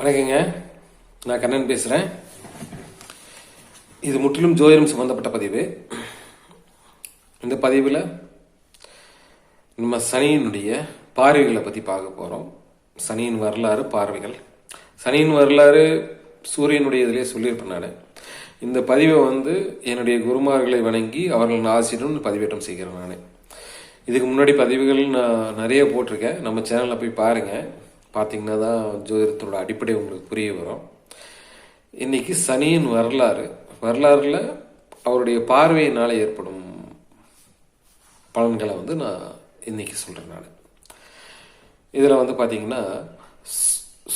வணக்கங்க. நான் கண்ணன் பேசுகிறேன். இது முற்றிலும் ஜோதிடம் சம்பந்தப்பட்ட பதிவு. இந்த பதிவில் நம்ம சனியினுடைய பார்வைகளை பற்றி பார்க்க போகிறோம். சனியின் வரலாறு, பார்வைகள். சனியின் வரலாறு சூரியனுடைய இதிலே சொல்லியிருப்பேன். நான் இந்த பதிவை என்னுடைய குருமார்களை வணங்கி அவர்கள் ஆசிரியரும் பதிவேற்றம் செய்கிறேன். நான் இதுக்கு முன்னாடி பதிவுகள் நான் நிறைய போட்டிருக்கேன். நம்ம சேனலில் போய் பாருங்கள். பார்த்தீங்கன்னா தான் ஜோதிடத்தோட அடிப்படை உங்களுக்கு புரிய வரும். இன்னைக்கு சனியின் வரலாறுல அவருடைய பார்வையினால் ஏற்படும் பலன்களை நான் இன்னைக்கு சொல்கிறேன். நான் இதில் பார்த்தீங்கன்னா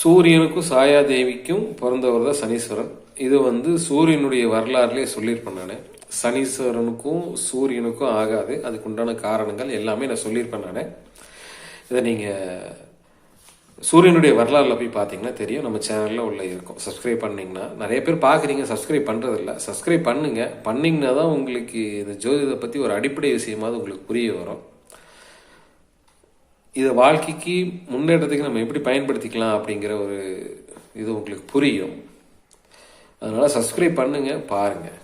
சூரியனுக்கும் சாயாதேவிக்கும் பிறந்தவர் தான் சனீஸ்வரன். இது சூரியனுடைய வரலாறுலேயே சொல்லியிருப்பேன். நான் சனீஸ்வரனுக்கும் சூரியனுக்கும் ஆகாது. அதுக்குண்டான காரணங்கள் எல்லாமே நான் சொல்லியிருப்பேன். நான் இதை நீங்கள் சூரியனுடைய வரலாறுல போய் பார்த்தீங்கன்னா தெரியும். நம்ம சேனலில் உள்ள இருக்கும். சப்ஸ்கிரைப் பண்ணிங்கன்னா நிறைய பேர் பார்க்குறீங்க, சப்ஸ்கிரைப் பண்ணுறதில்ல. சப்ஸ்கிரைப் பண்ணிங்கன்னா தான் உங்களுக்கு இந்த ஜோதிடத்தை பற்றி ஒரு அடிப்படை விஷயமாவது உங்களுக்கு புரிய வரும். இதை வாழ்க்கைக்கு முன்னேற்றத்துக்கு நம்ம எப்படி பயன்படுத்திக்கலாம் அப்படிங்கிற ஒரு இது உங்களுக்கு புரியும். அதனால் சப்ஸ்கிரைப் பாருங்கள்.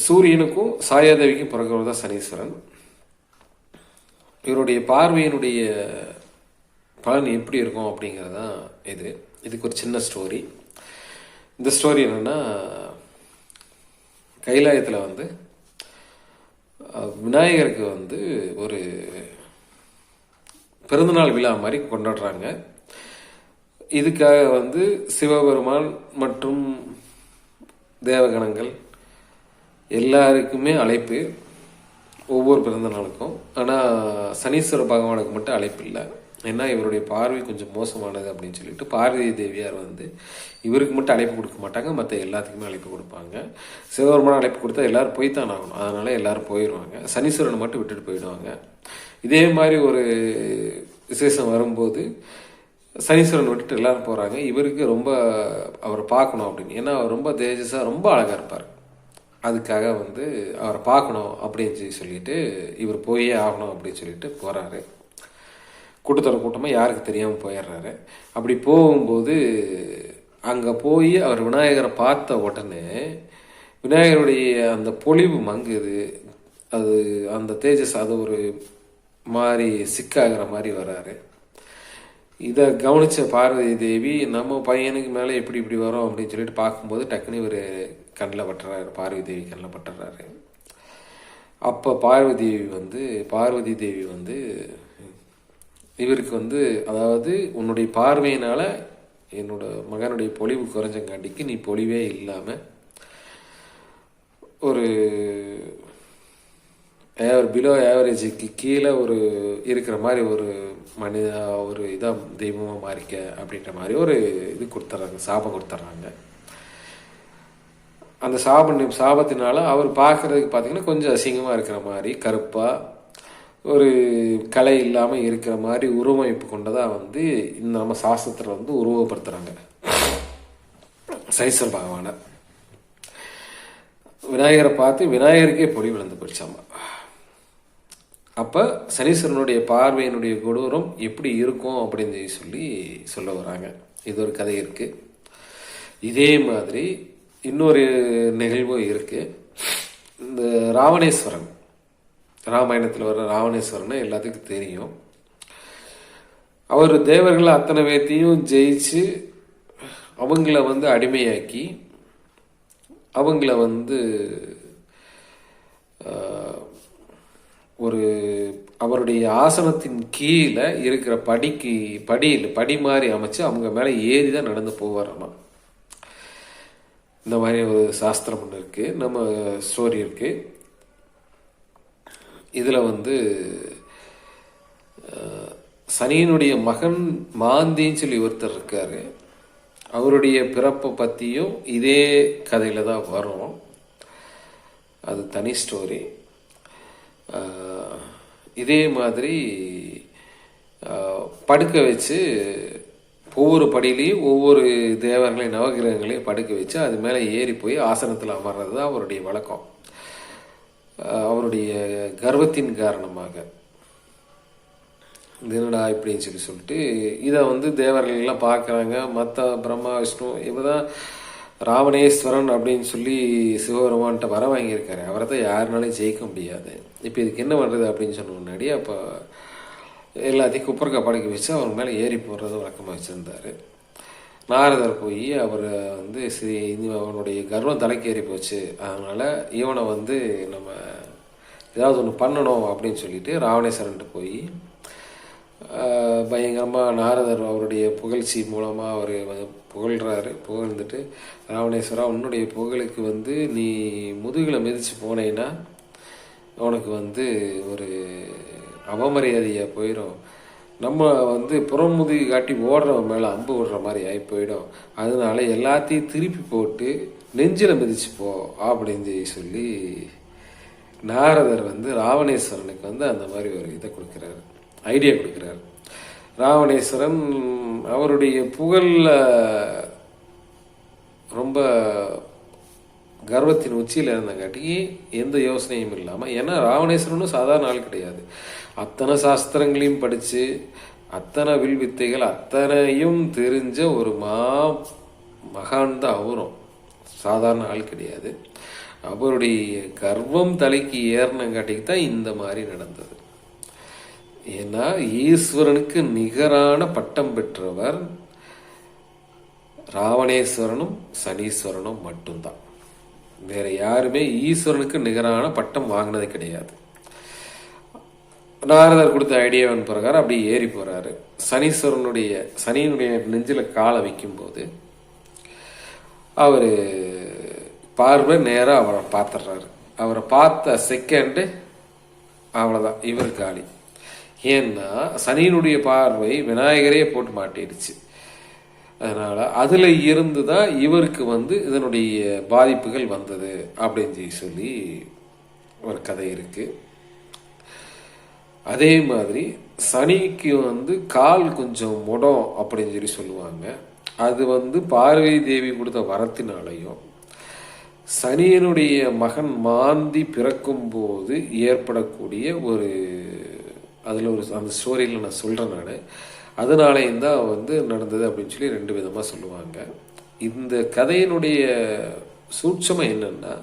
சூரியனுக்கும் சாயாதேவிக்கும் பிறகுறது தான் சனீஸ்வரன். இவருடைய பார்வையினுடைய பலன் எப்படி இருக்கும் அப்படிங்கிறது தான் இதுக்கு ஒரு சின்ன ஸ்டோரி. இந்த ஸ்டோரி என்னென்னா, கைலாயத்தில் விநாயகருக்கு ஒரு பிறந்தநாள் விழா மாதிரி கொண்டாடுறாங்க. இதுக்காக சிவபெருமான் மற்றும் தேவகணங்கள் எல்லாருக்குமே அழைப்பு, ஒவ்வொரு பிறந்த நாளுக்கும். ஆனால் சனீஸ்வர பகவானுக்கு மட்டும் அழைப்பு இல்லை. ஏன்னா இவருடைய பார்வை கொஞ்சம் மோசமானது அப்படின்னு சொல்லிட்டு பார்வதி தேவியார் இவருக்கு மட்டும் அழைப்பு கொடுக்க மாட்டாங்க, மற்ற எல்லாத்துக்குமே அழைப்பு கொடுப்பாங்க. சிவபெருமான அழைப்பு கொடுத்தா எல்லாரும் போய்த்தான் ஆகணும். அதனால எல்லாரும் போயிடுவாங்க. சனீஸ்வரனை மட்டும் விட்டுட்டு போயிடுவாங்க. இதே மாதிரி ஒரு விசேஷம் வரும்போது சனீஸ்வரன் விட்டுட்டு எல்லாரும் போகிறாங்க. இவருக்கு ரொம்ப அவரை பார்க்கணும் அப்படின்னு. ஏன்னா அவர் ரொம்ப தேஜஸாக ரொம்ப அழகாக இருப்பார். அதுக்காக அவரை பார்க்கணும் அப்படின்னு சொல்லிட்டு இவர் போயே ஆகணும் அப்படின்னு சொல்லிட்டு போகிறாரு. கூட்டமாக யாருக்கு தெரியாமல் போயிடுறாரு. அப்படி போகும்போது அங்கே போய் அவர் விநாயகரை பார்த்த உடனே விநாயகருடைய அந்த பொலிவு மங்குது. அது அந்த தேஜஸ் அது ஒரு மாதிரி சிக்காகிற மாதிரி வர்றாரு. இதை கவனித்த பார்வதி தேவி நம்ம பையனுக்கு மேலே இப்படி வரோம் அப்படின்னு சொல்லிட்டு பார்க்கும்போது டக்குன்னு இவர் கண்ணில் பட்டுறாரு. பார்வதி தேவி கண்ணில் பட்டுறாரு. அப்போ பார்வதி தேவி இவருக்கு அதாவது உன்னுடைய பார்வையினால் என்னோட மகனுடைய பொலிவு குறைஞ்சங்காட்டிக்கு நீ பொலிவே இல்லாமல் ஒரு பிலோ ஆவரேஜுக்கு கீழே ஒரு இருக்கிற மாதிரி ஒரு ஒரு இதாக தெய்வமாக மாறிக்க அப்படின்ற மாதிரி ஒரு இது கொடுத்துட்றாங்க, சாபம் கொடுத்துட்றாங்க. அந்த சாபத்தினால அவர் பார்க்குறதுக்கு பார்த்தீங்கன்னா கொஞ்சம் அசிங்கமாக இருக்கிற மாதிரி, கருப்பாக ஒரு கலை இல்லாமல் இருக்கிற மாதிரி உருவமைப்பு கொண்டதாக இந்த நம்ம சாஸ்திரத்தில் உருவப்படுத்துகிறாங்க சனீஸ்வர பகவானை. விநாயகரை பார்த்து விநாயகருக்கே பொடி விழுந்து போயிடுச்சாமா. அப்போ சனீஸ்வரனுடைய பார்வையினுடைய கொடூரம் எப்படி இருக்கும் அப்படின்னு சொல்ல வராங்க. இது ஒரு கதை இருக்குது. இதே மாதிரி இன்னொரு நிகழ்வும் இருக்குது. இந்த ராவணேஸ்வரன், ராமாயணத்தில் வர்ற ராவணேஸ்வரனை எல்லாத்துக்கும் தெரியும். அவர் தேவர்களை அத்தனை பேர்த்தையும் ஜெயிச்சு அவங்கள அடிமையாக்கி அவங்கள ஒரு அவருடைய ஆசனத்தின் கீழே இருக்கிற படி மாதிரி அமைச்சு அவங்க மேலே ஏறி தான் நடந்து போவாராமா. இந்த மாதிரி ஒரு சாஸ்திரம் ஒன்று இருக்குது, நம்ம ஸ்டோரி இருக்குது. இதில் சனியினுடைய மகன் மாந்தின்னு சொல்லி ஒருத்தர் இருக்கார். அவருடைய பிறப்பை பற்றியும் இதே கதையில் தான் வரும். அது தனி ஸ்டோரி. இதே மாதிரி படுக்க வச்சு ஒவ்வொரு படியிலையும் ஒவ்வொரு தேவர்களையும் நவகிரகங்களையும் படுக்க வச்சு அது மேலே ஏறி போய் ஆசனத்தில் அமர்றது தான் அவருடைய வழக்கம். அவருடைய கர்வத்தின் காரணமாக இது என்னடா இப்படின்னு சொல்லிட்டு இதை வந்து தேவர்கள் எல்லாம் பார்க்குறாங்க. மற்ற பிரம்மா விஷ்ணு இவ தான் ராவணேஸ்வரன் அப்படின்னு சொல்லி சிவபெருமான்கிட்ட வர வாங்கியிருக்காரு. அவரை தான் யாருனாலையும் ஜெயிக்க முடியாது. இப்போ இதுக்கு என்ன பண்ணுறது அப்படின்னு சொன்ன முன்னாடி அப்போ எல்லாத்தையும் குப்பரக்கா படைக்க வச்சு அவர் மேலே ஏறி போடுறது வழக்கமாக வச்சுருந்தார். நாரதர் போய் அவரை வந்து அவனுடைய கர்வம் தலைக்கு ஏறி போச்சு, அதனால் இவனை வந்து நம்ம ஏதாவது ஒன்று பண்ணணும் அப்படின்னு சொல்லிட்டு ராவணேஸ்வரன்ட்டு போய் பயங்கரமாக நாரதர் அவருடைய புகழ்ச்சி மூலமாக அவர் புகழ்கிறாரு. புகழ்ந்துட்டு ராவணேஸ்வரா உன்னுடைய புகழுக்கு வந்து நீ முதுகில் மிதித்து போனேன்னா உனக்கு வந்து ஒரு அவமரியாதையாக போயிடும். நம்ம வந்து புறமுதுகி காட்டி ஓடுறவன் மேலே அம்பு விடுற மாதிரி ஆகி போயிடும். அதனால எல்லாத்தையும் திருப்பி போட்டு நெஞ்சில் மிதிச்சு போ அப்படின்னு சொல்லி நாரதர் வந்து ராவணேஸ்வரனுக்கு வந்து அந்த மாதிரி ஒரு இதை கொடுக்குறாரு, ஐடியா கொடுக்குறாரு. ராவணேஸ்வரன் அவருடைய புகழில் ரொம்ப கர்வத்தின் உச்சியில் இருந்தங்காட்டி எந்த யோசனையும் இல்லாமல், ஏன்னா ராவணேஸ்வரனும் சாதாரண ஆள் கிடையாது. அத்தனை சாஸ்திரங்களையும் படித்து அத்தனை வில் வித்தைகள் அத்தனையும் தெரிஞ்ச ஒரு மகான் தான் அவரும், சாதாரண ஆள் கிடையாது. அவருடைய கர்வம் தலைக்கு ஏறினங்காட்டிக்கு தான் இந்த மாதிரி நடந்தது. ஏன்னா ஈஸ்வரனுக்கு நிகரான பட்டம் பெற்றவர் ராவணேஸ்வரனும் சனீஸ்வரனும் மட்டும்தான். வேற யாருமே ஈஸ்வரனுக்கு நிகரான பட்டம் வாங்கினது கிடையாது. நாரதர் கொடுத்த ஐடியாவின் பிரகாரம் அப்படி ஏறி போறாரு. சனியினுடைய நெஞ்சில காலை வைக்கும்போது அவரு பார்வை நேராக அவரை பார்த்துடுறாரு. அவரை பார்த்த செகண்டு அவ்வளோதான், இவர் காலி. ஏன்னா சனியினுடைய பார்வை விநாயகரே போட்டு மாட்டிடுச்சு. அதனால அதுல இருந்து தான் இவருக்கு வந்து இதனுடைய பாதிப்புகள் வந்தது அப்படின்னு சொல்லி ஒரு கதை இருக்கு. அதே மாதிரி சனிக்கு வந்து கால் கொஞ்சம் முடம் அப்படின்னு சொல்லி சொல்லுவாங்க. அது வந்து பார்வதி தேவி கொடுத்த வரத்தினாலையும் சனியனுடைய மகன் மாந்தி பிறக்கும் போது ஏற்படக்கூடிய ஒரு அதில் ஒரு அந்த ஸ்டோரியில் நான் சொல்கிறேன் நான், அதனாலேயும் தான் வந்து நடந்தது அப்படின்னு சொல்லி ரெண்டு விதமாக சொல்லுவாங்க. இந்த கதையினுடைய சூட்சமம் என்னன்னா,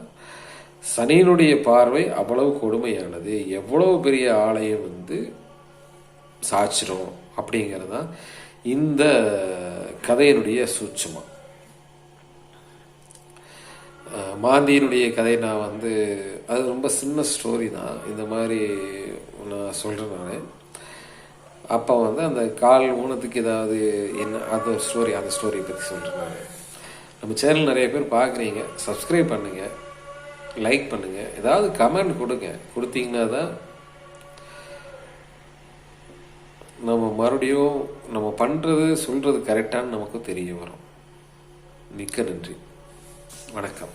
சனியினுடைய பார்வை அவ்வளவு கொடுமையானது, எவ்வளவு பெரிய ஆலயம் வந்து சாட்சிரும் அப்படிங்கிறதான் இந்த கதையினுடைய சூட்சமம். மாந்தியினுடைய கதை நான் வந்து அது ரொம்ப சின்ன ஸ்டோரி தான், இந்த மாதிரி நான் சொல்கிறேன் நான். அப்போ வந்து அந்த கால் ஊனத்துக்கு ஏதாவது என்ன அந்த ஸ்டோரியை பற்றி சொல்கிறேன் நான். நம்ம சேனல் நிறைய பேர் பார்க்குறீங்க, சப்ஸ்கிரைப் பண்ணுங்கள், லைக் பண்ணுங்கள், ஏதாவது கமெண்ட் கொடுத்தீங்கன்னா தான் நம்ம மறுபடியும் நம்ம பண்ணுறது சொல்கிறது கரெக்டானு நமக்கு தெரிய வரும். மிக்க நன்றி, வணக்கம்.